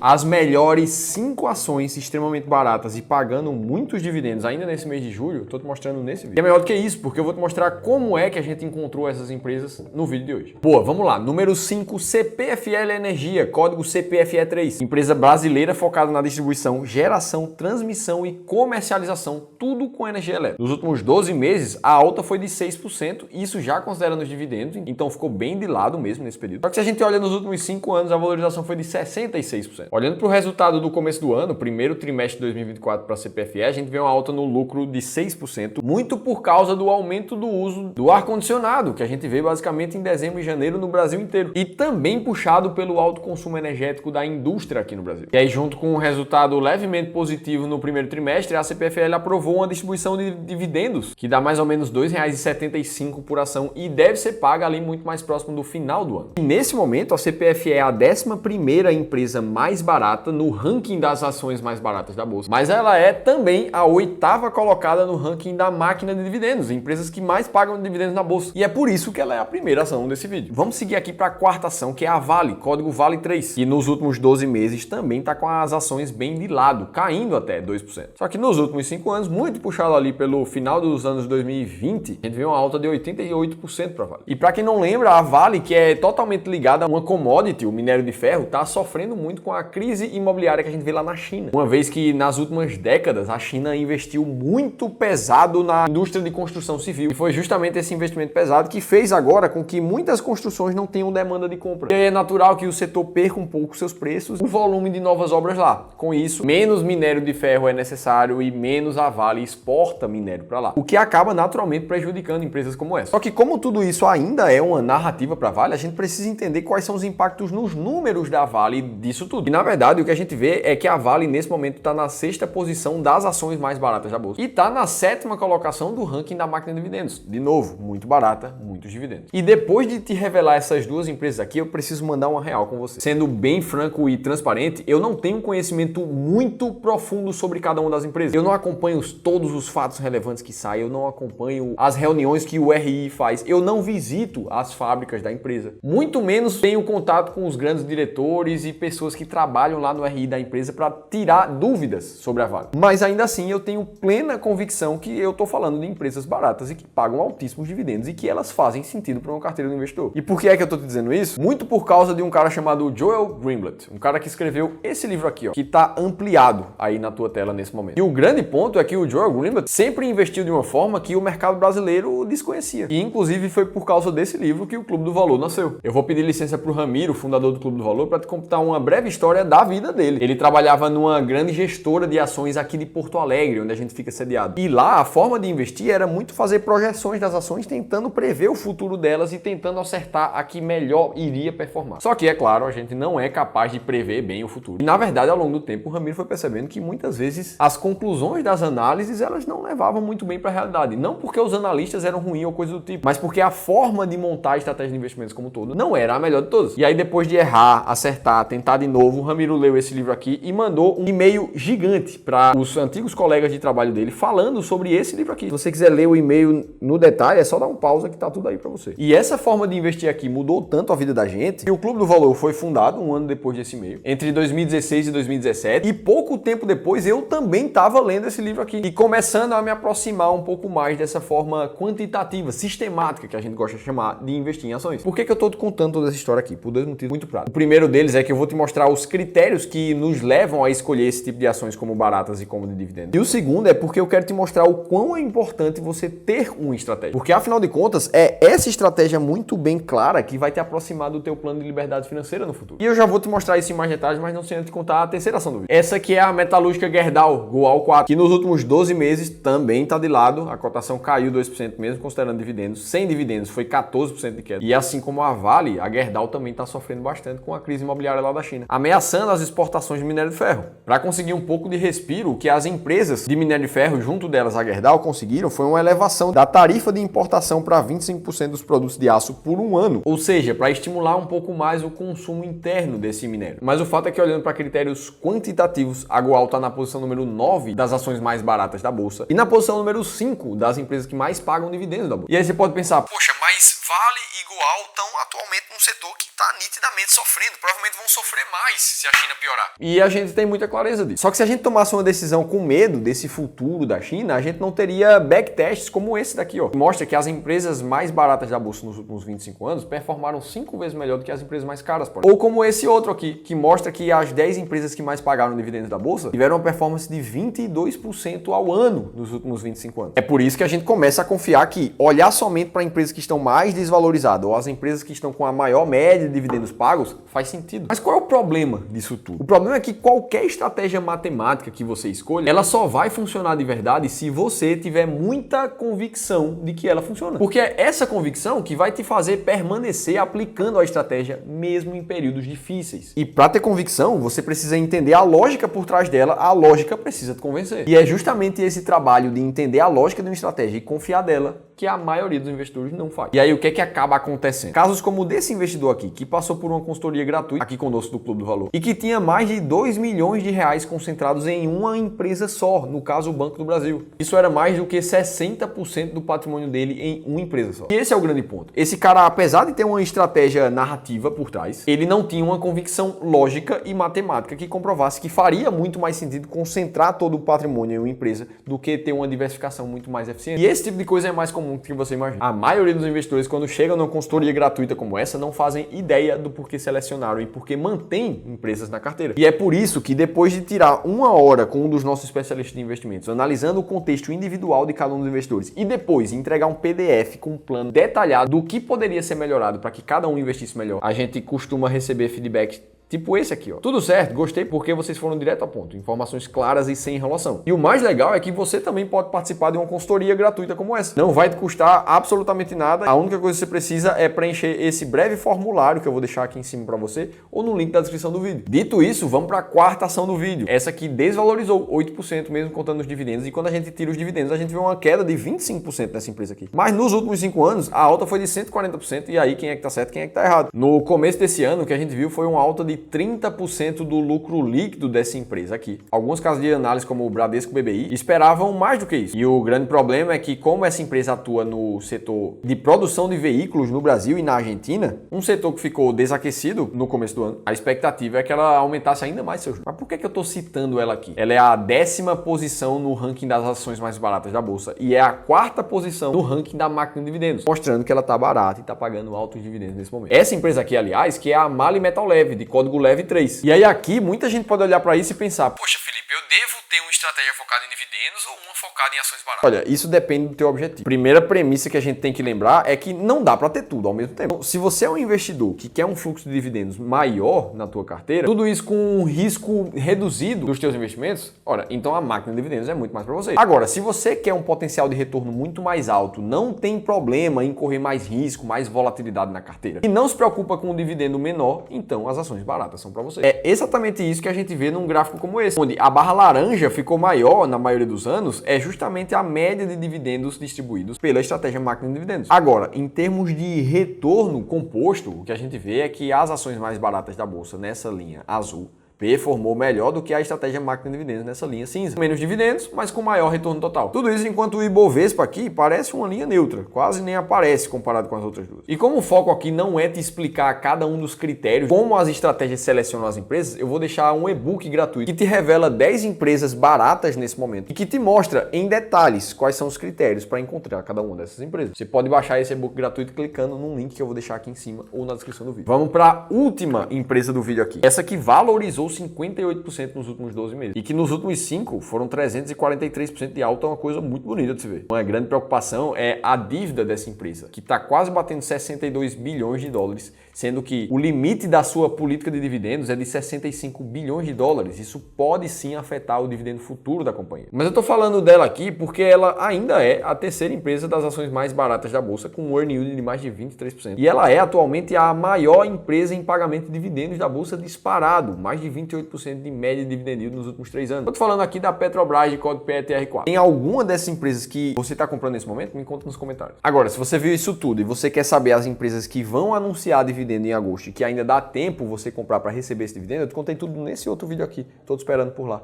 as melhores 5 ações extremamente baratas e pagando muitos dividendos ainda nesse mês de julho, eu tô te mostrando nesse vídeo. E é melhor do que isso, porque eu vou te mostrar como é que a gente encontrou essas empresas no vídeo de hoje. Boa, vamos lá. Número 5, CPFL Energia, código CPFE3. Empresa brasileira focada na distribuição, geração, transmissão e comercialização, tudo com energia elétrica. Nos últimos 12 meses, a alta foi de 6%, isso já considerando os dividendos, então ficou bem de lado mesmo nesse período. Só que se a gente olha nos últimos 5 anos, a valorização foi de 66%. Olhando para o resultado do começo do ano, primeiro trimestre de 2024 para a CPFE, a gente vê uma alta no lucro de 6%, muito por causa do aumento do uso do ar-condicionado, que a gente vê basicamente em dezembro e janeiro no Brasil inteiro. E também puxado pelo alto consumo energético da indústria aqui no Brasil. E aí, junto com um resultado levemente positivo no primeiro trimestre, a CPFL aprovou uma distribuição de dividendos, que dá mais ou menos R$ 2,75 por ação e deve ser paga ali muito mais próximo do final do ano. E nesse momento, a CPFE é a 11ª empresa mais barata no ranking das ações mais baratas da bolsa, mas ela é também a 8ª colocada no ranking da máquina de dividendos, empresas que mais pagam dividendos na bolsa. E é por isso que ela é a primeira ação desse vídeo. Vamos seguir aqui para a quarta ação, que é a Vale, código Vale3, que nos últimos 12 meses também está com as ações bem de lado, caindo até 2%. Só que nos últimos 5 anos, muito puxado ali pelo final dos anos 2020, a gente viu uma alta de 88% para a Vale. E para quem não lembra, a Vale, que é totalmente ligada a uma commodity, o minério de ferro, está sofrendo muito com a crise imobiliária que a gente vê lá na China. Uma vez que nas últimas décadas a China investiu muito pesado na indústria de construção civil. E foi justamente esse investimento pesado que fez agora com que muitas construções não tenham demanda de compra. E é natural que o setor perca um pouco seus preços, o volume de novas obras lá. Com isso, menos minério de ferro é necessário e menos a Vale exporta minério para lá. O que acaba naturalmente prejudicando empresas como essa. Só que como tudo isso ainda é uma narrativa para a Vale, a gente precisa entender quais são os impactos nos números da Vale disso tudo. E na verdade o que a gente vê é que a Vale nesse momento está na 6ª posição das ações mais baratas da bolsa. E está na 7ª colocação do ranking da máquina de dividendos. De novo, muito barata, muitos dividendos. E depois de te revelar essas duas empresas aqui, eu preciso mandar uma real com você. Sendo bem franco e transparente, eu não tenho conhecimento muito profundo sobre cada uma das empresas. Eu não acompanho todos os fatos relevantes que saem, eu não acompanho as reuniões que o RI faz, eu não visito as fábricas da empresa. Muito menos tenho contato com os grandes diretores e pessoas que trabalham lá no RI da empresa para tirar dúvidas sobre a Vale. Mas ainda assim, eu tenho plena convicção que eu estou falando de empresas baratas e que pagam altíssimos dividendos e que elas fazem sentido para uma carteira do investidor. E por que é que eu estou te dizendo isso? Muito por causa de um cara chamado Joel Greenblatt, um cara que escreveu esse livro aqui, ó, que está ampliado aí na tua tela nesse momento. E o grande ponto é que o Joel Greenblatt sempre investiu de uma forma que o mercado brasileiro desconhecia. E inclusive foi por causa desse livro que o Clube do Valor nasceu. Eu vou pedir licença para o Ramiro, fundador do Clube do Valor, para te contar uma breve história da vida dele. Ele trabalhava numa grande gestora de ações aqui de Porto Alegre, onde a gente fica sediado. E lá a forma de investir era muito fazer projeções das ações, tentando prever o futuro delas e tentando acertar a que melhor iria performar. Só que, é claro, a gente não é capaz de prever bem o futuro. E na verdade, ao longo do tempo, o Ramiro foi percebendo que muitas vezes as conclusões das análises elas não levavam muito bem para a realidade. Não porque os analistas eram ruins ou coisa do tipo, mas porque a forma de montar a estratégia de investimentos como um todo não era a melhor de todas. E aí, depois de errar, acertar, tentar de novo, o Ramiro leu esse livro aqui e mandou um e-mail gigante para os antigos colegas de trabalho dele falando sobre esse livro aqui. Se você quiser ler o e-mail no detalhe, é só dar um pausa que tá tudo aí para você. E essa forma de investir aqui mudou tanto a vida da gente que o Clube do Valor foi fundado um ano depois desse e-mail, entre 2016 e 2017, e pouco tempo depois eu também estava lendo esse livro aqui e começando a me aproximar um pouco mais dessa forma quantitativa, sistemática, que a gente gosta de chamar de investir em ações. Por que eu tô te contando toda essa história aqui? Por dois motivos muito práticos. O primeiro deles é que eu vou te mostrar os critérios que nos levam a escolher esse tipo de ações como baratas e como de dividendos. E o segundo é porque eu quero te mostrar o quão é importante você ter uma estratégia. Porque afinal de contas, é essa estratégia muito bem clara que vai te aproximar do teu plano de liberdade financeira no futuro. E eu já vou te mostrar isso em mais detalhes, mas não sem antes contar a terceira ação do vídeo. Essa aqui é a metalúrgica Gerdau Goal 4, que nos últimos 12 meses também está de lado. A cotação caiu 2% mesmo, considerando dividendos. Sem dividendos foi 14% de queda. E assim como a Vale, a Gerdau também está sofrendo bastante com a crise imobiliária lá da China, ameaçando as exportações de minério de ferro. Para conseguir um pouco de respiro, o que as empresas de minério de ferro, junto delas a Gerdau, conseguiram foi uma elevação da tarifa de importação para 25% dos produtos de aço por um ano. Ou seja, para estimular um pouco mais o consumo interno desse minério. Mas o fato é que, olhando para critérios quantitativos, a Goal está na posição número 9 das ações mais baratas da bolsa e na posição número 5 das empresas que mais pagam dividendos da bolsa. E aí você pode pensar, poxa, mas Vale e Goal estão atualmente num setor que está nitidamente sofrendo, provavelmente vão sofrer mais se a China piorar. E a gente tem muita clareza disso. Só que se a gente tomasse uma decisão com medo desse futuro da China, a gente não teria backtests como esse daqui, ó. Que mostra que as empresas mais baratas da bolsa nos últimos 25 anos performaram 5 vezes melhor do que as empresas mais caras, por exemplo. Ou como esse outro aqui, que mostra que as 10 empresas que mais pagaram dividendos da bolsa tiveram uma performance de 22% ao ano nos últimos 25 anos. É por isso que a gente começa a confiar que olhar somente para empresas que estão mais desvalorizadas ou as empresas que estão com a maior média de dividendos pagos faz sentido. Mas qual é o problema disso tudo? O problema é que qualquer estratégia matemática que você escolha, ela só vai funcionar de verdade se você tiver muita convicção de que ela funciona. Porque é essa convicção que vai te fazer permanecer aplicando a estratégia mesmo em períodos difíceis. E para ter convicção, você precisa entender a lógica por trás dela, a lógica precisa te convencer. E é justamente esse trabalho de entender a lógica de uma estratégia e confiar dela que a maioria dos investidores não faz. E aí o que é que acaba acontecendo? Casos como o desse investidor aqui, que passou por uma consultoria gratuita aqui conosco do Clube do Valor e que tinha mais de 2 milhões de reais concentrados em uma empresa só, no caso o Banco do Brasil. Isso era mais do que 60% do patrimônio dele em uma empresa só. E esse é o grande ponto. Esse cara, apesar de ter uma estratégia narrativa por trás, ele não tinha uma convicção lógica e matemática que comprovasse que faria muito mais sentido concentrar todo o patrimônio em uma empresa do que ter uma diversificação muito mais eficiente. E esse tipo de coisa é mais comum que você imagina. A maioria dos investidores, quando chegam numa consultoria gratuita como essa, não fazem ideia do porquê selecionaram e porquê mantêm empresas na carteira. E é por isso que depois de tirar uma hora com um dos nossos especialistas de investimentos, analisando o contexto individual de cada um dos investidores e depois entregar um PDF com um plano detalhado do que poderia ser melhorado para que cada um investisse melhor, a gente costuma receber feedback tipo esse aqui, ó. Tudo certo, gostei porque vocês foram direto ao ponto. Informações claras e sem enrolação. E o mais legal é que você também pode participar de uma consultoria gratuita como essa. Não vai te custar absolutamente nada. A única coisa que você precisa é preencher esse breve formulário que eu vou deixar aqui em cima para você ou no link da descrição do vídeo. Dito isso, vamos para a quarta ação do vídeo. Essa aqui desvalorizou 8% mesmo contando os dividendos e quando a gente tira os dividendos, a gente vê uma queda de 25% nessa empresa aqui. Mas nos últimos 5 anos, a alta foi de 140% e aí quem é que tá certo, quem é que tá errado? No começo desse ano, o que a gente viu foi uma alta de 30% do lucro líquido dessa empresa aqui. Alguns casos de análise, como o Bradesco BBI, esperavam mais do que isso. E o grande problema é que, como essa empresa atua no setor de produção de veículos no Brasil e na Argentina, um setor que ficou desaquecido no começo do ano, a expectativa é que ela aumentasse ainda mais seus juros. Mas por que eu estou citando ela aqui? Ela é a 10ª posição no ranking das ações mais baratas da Bolsa e é a 4ª posição no ranking da máquina de dividendos, mostrando que ela está barata e está pagando altos dividendos nesse momento. Essa empresa aqui, aliás, que é a Mali Metal Leve, de código LEVE 3. E aí aqui, muita gente pode olhar para isso e pensar, poxa, Felipe, eu devo ter uma estratégia focada em dividendos ou uma focada em ações baratas? Olha, isso depende do teu objetivo. Primeira premissa que a gente tem que lembrar é que não dá para ter tudo ao mesmo tempo. Então, se você é um investidor que quer um fluxo de dividendos maior na tua carteira, tudo isso com um risco reduzido dos teus investimentos, ora, então a máquina de dividendos é muito mais para você. Agora, se você quer um potencial de retorno muito mais alto, não tem problema em correr mais risco, mais volatilidade na carteira, e não se preocupa com um dividendo menor, então as ações baratas são para você. É exatamente isso que a gente vê num gráfico como esse, onde a barra laranja ficou maior na maioria dos anos, é justamente a média de dividendos distribuídos pela estratégia máquina de dividendos. Agora, em termos de retorno composto, o que a gente vê é que as ações mais baratas da bolsa nessa linha azul performou melhor do que a estratégia máquina de dividendos nessa linha cinza. Menos dividendos, mas com maior retorno total. Tudo isso enquanto o Ibovespa aqui parece uma linha neutra, quase nem aparece comparado com as outras duas. E como o foco aqui não é te explicar cada um dos critérios, como as estratégias selecionam as empresas, eu vou deixar um e-book gratuito que te revela 10 empresas baratas nesse momento e que te mostra em detalhes quais são os critérios para encontrar cada uma dessas empresas. Você pode baixar esse e-book gratuito clicando no link que eu vou deixar aqui em cima ou na descrição do vídeo. Vamos para a última empresa do vídeo aqui. Essa que valorizou 58% nos últimos 12 meses. E que nos últimos 5 foram 343% de alta, é uma coisa muito bonita de se ver. Uma grande preocupação é a dívida dessa empresa, que está quase batendo 62 bilhões de dólares, sendo que o limite da sua política de dividendos é de 65 bilhões de dólares. Isso pode sim afetar o dividendo futuro da companhia. Mas eu estou falando dela aqui porque ela ainda é a terceira empresa das ações mais baratas da bolsa, com um earning yield de mais de 23%. E ela é atualmente a maior empresa em pagamento de dividendos da bolsa disparado, mais de 28% de média de dividend yield nos últimos 3 anos. Estou falando aqui da Petrobras de código PETR4. Tem alguma dessas empresas que você está comprando nesse momento? Me conta nos comentários. Agora, se você viu isso tudo e você quer saber as empresas que vão anunciar dividendo em agosto e que ainda dá tempo você comprar para receber esse dividendo, eu te contei tudo nesse outro vídeo aqui. Estou te esperando por lá.